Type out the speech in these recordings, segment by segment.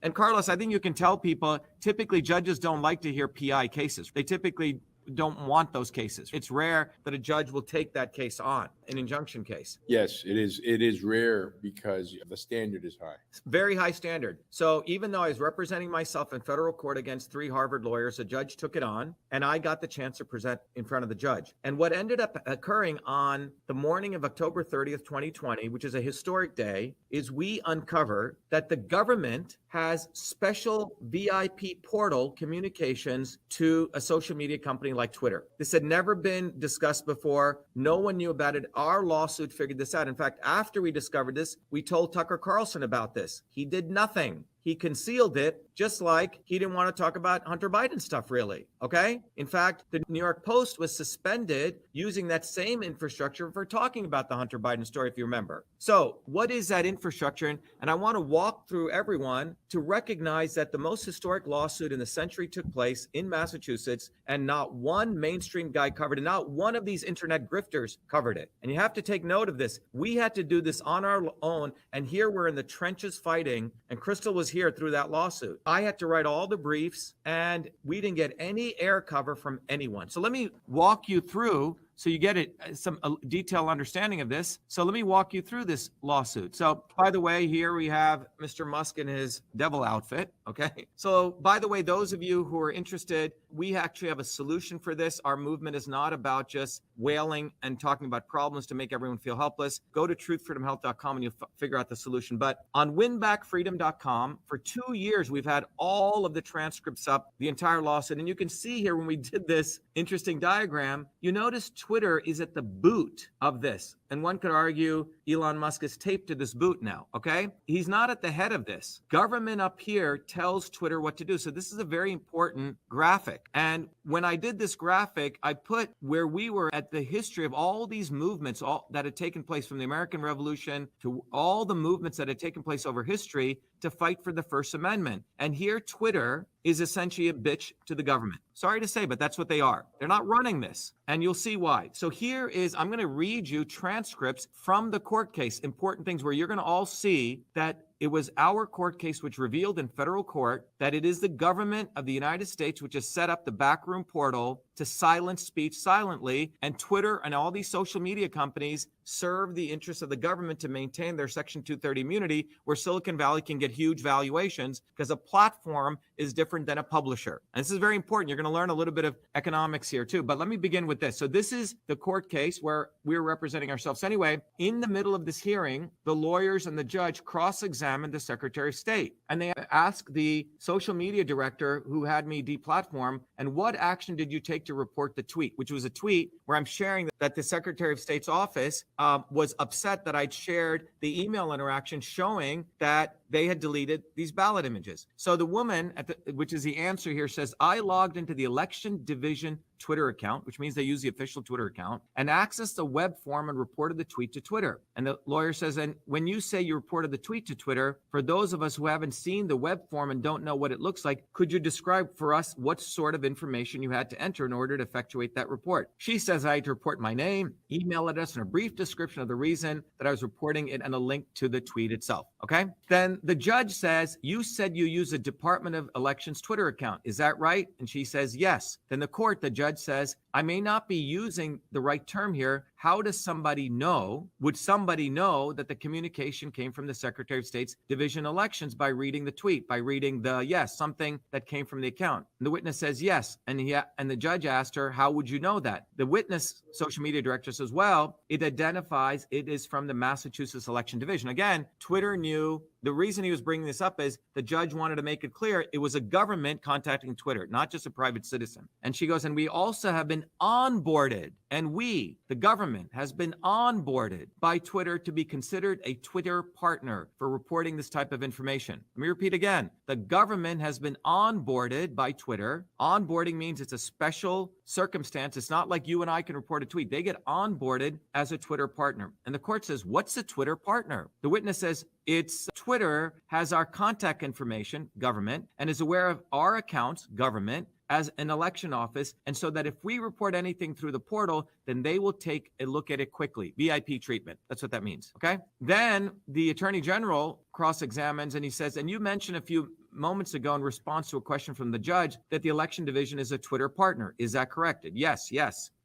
And Carlos, I think you can tell people, typically judges don't like to hear PI cases. They typically don't want those cases. It's rare that a judge will take that case on, an injunction case. Yes, it is. It is rare because the standard is high. Very high standard. So even though I was representing myself in federal court against 3 Harvard lawyers, a judge took it on, and I got the chance to present in front of the judge. And what ended up occurring on the morning of October 30th, 2020, which is a historic day, is we uncovered that the government has special VIP portal communications to a social media company like Twitter. This had never been discussed before. No one knew about it. Our lawsuit figured this out. In fact, after we discovered this, we told Tucker Carlson about this. He did nothing. He concealed it, just like he didn't want to talk about Hunter Biden stuff, really. Okay? In fact, the New York Post was suspended using that same infrastructure for talking about the Hunter Biden story, if you remember. So what is that infrastructure? And I want to walk through everyone to recognize that the most historic lawsuit in the century took place in Massachusetts, and not one mainstream guy covered it. Not one of these internet grifters covered it. And you have to take note of this. We had to do this on our own, and here we're in the trenches fighting, and Crystal was here through that lawsuit. I had to write all the briefs, and we didn't get any air cover from anyone. So let me walk you through so you get some detailed understanding of this. So let me walk you through this lawsuit. So by the way, here we have Mr. Musk in his devil outfit. Okay. So by the way, those of you who are interested, we actually have a solution for this. Our movement is not about just wailing and talking about problems to make everyone feel helpless. Go to truthfreedomhealth.com and you'll figure out the solution. But on winbackfreedom.com, for 2 years, we've had all of the transcripts up, the entire lawsuit. And you can see here when we did this interesting diagram, you notice Twitter is at the boot of this. And one could argue Elon Musk is taped to this boot now, okay? He's not at the head of this. Government up here tells Twitter what to do. So this is a very important graphic. And when I did this graphic, I put where we were at the history of all these movements that had taken place from the American Revolution to all the movements that had taken place over history to fight for the First Amendment. And here Twitter is essentially a bitch to the government. Sorry to say, but that's what they are. They're not running this. And you'll see why. So here is, I'm going to read you transcripts from the court case, important things where you're going to all see that it was our court case which revealed in federal court that it is the government of the United States which has set up the backroom portal to silence speech silently, and Twitter and all these social media companies serve the interests of the government to maintain their Section 230 immunity, where Silicon Valley can get huge valuations because a platform is different than a publisher. And this is very important. You're going to learn a little bit of economics here too. But let me begin with this. So this is the court case where we're representing ourselves. Anyway, in the middle of this hearing, the lawyers and the judge cross-examined the Secretary of State. And they asked the social media director who had me deplatform, and what action did you take to report the tweet? Which was a tweet where I'm sharing that the Secretary of State's office was upset that I'd shared the email interaction showing that they had deleted these ballot images. So the woman, which is the answer here, says, I logged into the election division Twitter account, which means they use the official Twitter account, and accessed the web form and reported the tweet to Twitter. And the lawyer says, and when you say you reported the tweet to Twitter, for those of us who haven't seen the web form and don't know what it looks like, could you describe for us what sort of information you had to enter in order to effectuate that report? She says, I had to report my name, email address, and a brief description of the reason that I was reporting it and a link to the tweet itself. Okay. Then the judge says, you said you use a Department of Elections Twitter account. Is that right? And she says, yes. Then the judge says, I may not be using the right term here. How does somebody know? Would somebody know that the communication came from the Secretary of State's Division Elections by reading the tweet, by reading something that came from the account? And the witness says yes. And the judge asked her, how would you know that? The witness, social media director, says, well, it identifies it is from the Massachusetts Election Division. Again, Twitter knew. The reason he was bringing this up is the judge wanted to make it clear it was a government contacting Twitter, not just a private citizen. And she goes, and we also have been onboarded, and we, the government, has been onboarded by Twitter to be considered a Twitter partner for reporting this type of information. Let me repeat again. The government has been onboarded by Twitter. Onboarding means it's a special circumstance. It's not like you and I can report a tweet. They get onboarded as a Twitter partner. And the court says, what's a Twitter partner? The witness says, it's Twitter has our contact information, government, and is aware of our accounts, government, as an election office. And so that if we report anything through the portal, then they will take a look at it quickly. VIP treatment. That's what that means. Okay. Then the Attorney General cross-examines and he says, and you mentioned a few moments ago in response to a question from the judge that the election division is a Twitter partner. Is that correct? Yes,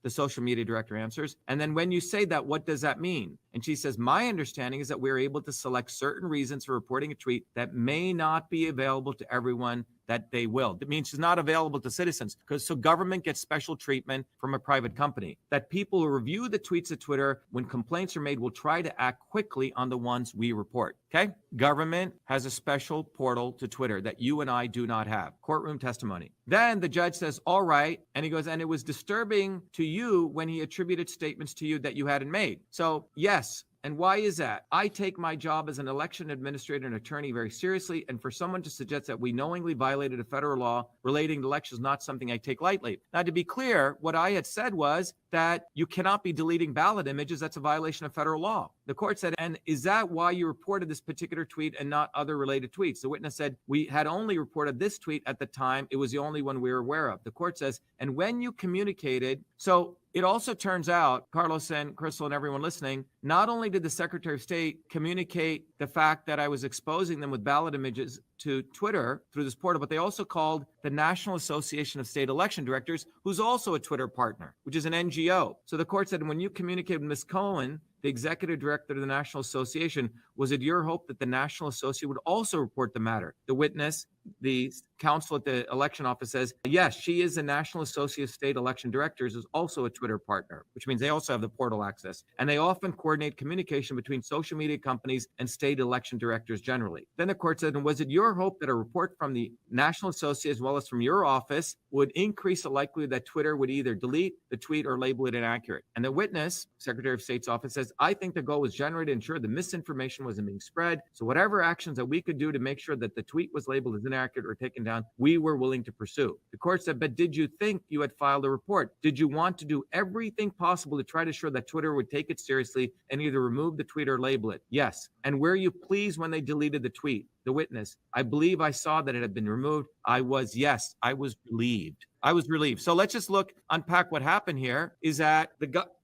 the social media director answers. And then when you say that, what does that mean? And she says, my understanding is that we're able to select certain reasons for reporting a tweet that may not be available to everyone that they will. That means it's not available to citizens, because so government gets special treatment from a private company. That people who review the tweets of Twitter, when complaints are made, will try to act quickly on the ones we report. Okay? Government has a special portal to Twitter that you and I do not have. Courtroom testimony. Then the judge says, all right. And he goes, and it was disturbing to you when he attributed statements to you that you hadn't made. So yes. And why is that? I take my job as an election administrator and attorney very seriously, and for someone to suggest that we knowingly violated a federal law relating to elections is not something I take lightly. Now, to be clear, what I had said was that you cannot be deleting ballot images. That's a violation of federal law. The court said, and is that why you reported this particular tweet and not other related tweets? The witness said, we had only reported this tweet at the time. It was the only one we were aware of. The court says, and when you communicated, so it also turns out, Carlos and Crystal and everyone listening, not only did the Secretary of State communicate the fact that I was exposing them with ballot images to Twitter through this portal, but they also called the National Association of State Election Directors, who's also a Twitter partner, which is an NGO. So the court said, when you communicated with Ms. Cohen, the executive director of the National Association, was it your hope that the National Association would also report the matter? The witness, the counsel at the election office says, yes, she is the National Association of State Election Directors, is also a Twitter partner, which means they also have the portal access. And they often coordinate communication between social media companies and state election directors generally. Then the court said, and was it your hope that a report from the National Association as well as from your office would increase the likelihood that Twitter would either delete the tweet or label it inaccurate? And the witness, Secretary of State's office, says, I think the goal was generally to ensure the misinformation wasn't being spread. So whatever actions that we could do to make sure that the tweet was labeled as inaccurate or taken down, we were willing to pursue. The court said, but did you think you had filed a report? Did you want to do everything possible to try to ensure that Twitter would take it seriously and either remove the tweet or label it? Yes. And were you pleased when they deleted the tweet? The witness, I believe I saw that it had been removed. I was relieved. I was relieved. So let's just unpack what happened here is that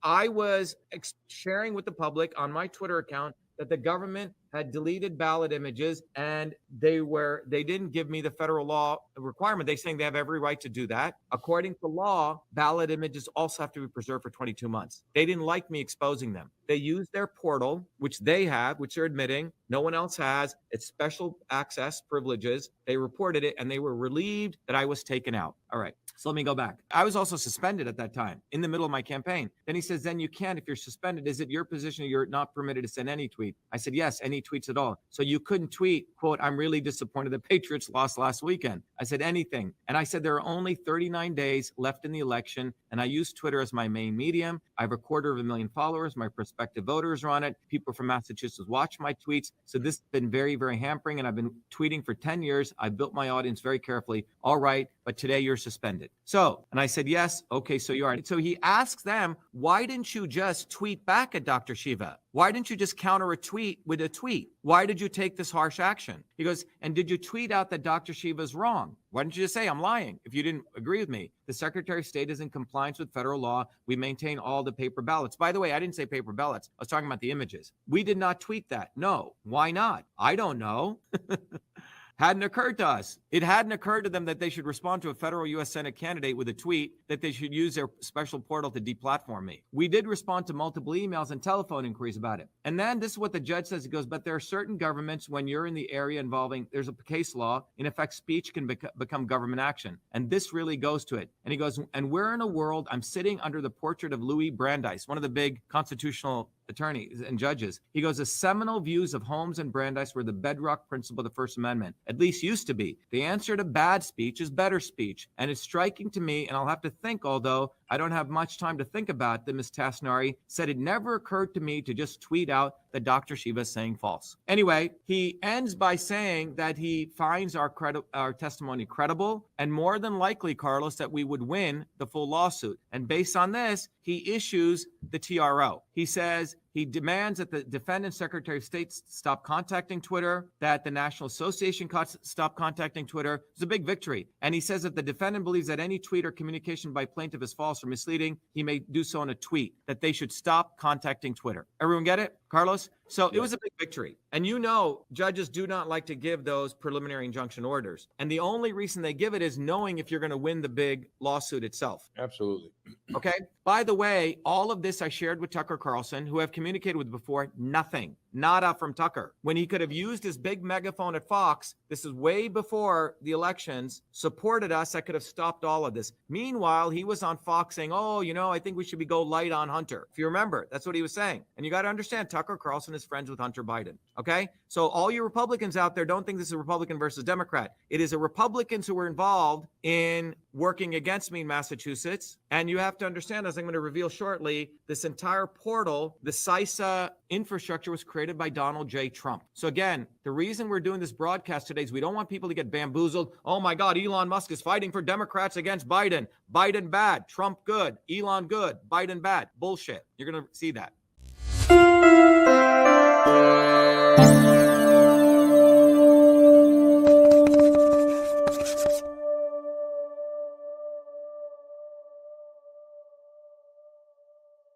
I was sharing with the public on my Twitter account that the government had deleted ballot images and they didn't give me the federal law requirement. They're saying they have every right to do that. According to law, ballot images also have to be preserved for 22 months. They didn't like me exposing them. They used their portal, which they have, which they're admitting no one else has. It's special access privileges. They reported it and they were relieved that I was taken out. All right. So let me go back. I was also suspended at that time in the middle of my campaign. Then he says, then you can't, if you're suspended, is it your position you're not permitted to send any tweet? I said, yes, any tweets at all. So you couldn't tweet, quote, I'm really disappointed the Patriots lost last weekend. I said anything. And I said, there are only 39 days left in the election. And I use Twitter as my main medium. I have 250,000 followers. My prospective voters are on it. People from Massachusetts watch my tweets. So this has been very, very hampering. And I've been tweeting for 10 years. I built my audience very carefully. All right. But today you're suspended. So, and I said, yes. Okay. So you are. So he asks them, why didn't you just tweet back at Dr. Shiva? Why didn't you just counter a tweet with a tweet? Why did you take this harsh action? He goes, and did you tweet out that Dr. Shiva is wrong? Why didn't you just say I'm lying if you didn't agree with me? The Secretary of State is in compliance with federal law. We maintain all the paper ballots. By the way, I didn't say paper ballots. I was talking about the images. We did not tweet that. No. Why not? I don't know. Hadn't occurred to us. It hadn't occurred to them that they should respond to a federal U.S. Senate candidate with a tweet that they should use their special portal to deplatform me. We did respond to multiple emails and telephone inquiries about it. And then this is what the judge says. He goes, but there are certain governments when you're in the area involving, there's a case law, in effect, speech can become government action. And this really goes to it. And he goes, and we're in a world, I'm sitting under the portrait of Louis Brandeis, one of the big constitutional attorneys and judges. He goes, the seminal views of Holmes and Brandeis were the bedrock principle of the First Amendment, at least used to be. The answer to bad speech is better speech. And it's striking to me, and I'll have to think, although I don't have much time to think about that Ms. Tasnari said it never occurred to me to just tweet out that Dr. Shiva is saying false. Anyway, he ends by saying that he finds our testimony credible and more than likely, Carlos, that we would win the full lawsuit. And based on this, he issues the TRO. He says he demands that the defendant Secretary of State stop contacting Twitter, that the National Association stop contacting Twitter. It's a big victory. And he says that the defendant believes that any tweet or communication by plaintiff is false or misleading. He may do so in a tweet, that they should stop contacting Twitter. Everyone get it? Carlos? So it Yeah. was a big victory. And judges do not like to give those preliminary injunction orders. And the only reason they give it is knowing if you're going to win the big lawsuit itself. Absolutely. Okay. By the way, all of this I shared with Tucker Carlson, who I've communicated with before. Nothing, nada from Tucker. When he could have used his big megaphone at Fox, this is way before the elections, supported us. I could have stopped all of this. Meanwhile, he was on Fox saying, oh, I think we should go light on Hunter. If you remember, that's what he was saying. And you got to understand, Tucker Carlson is friends with Hunter Biden. Okay. So all you Republicans out there, don't think this is a Republican versus Democrat. It is a Republicans who were involved in working against me in Massachusetts. And you have to understand, as I'm going to reveal shortly, this entire portal, the CISA infrastructure was created by Donald J. Trump. So again, the reason we're doing this broadcast today is we don't want people to get bamboozled. Oh my God, Elon Musk is fighting for Democrats against Biden. Biden bad, Trump good, Elon good, Biden bad. Bullshit. You're going to see that.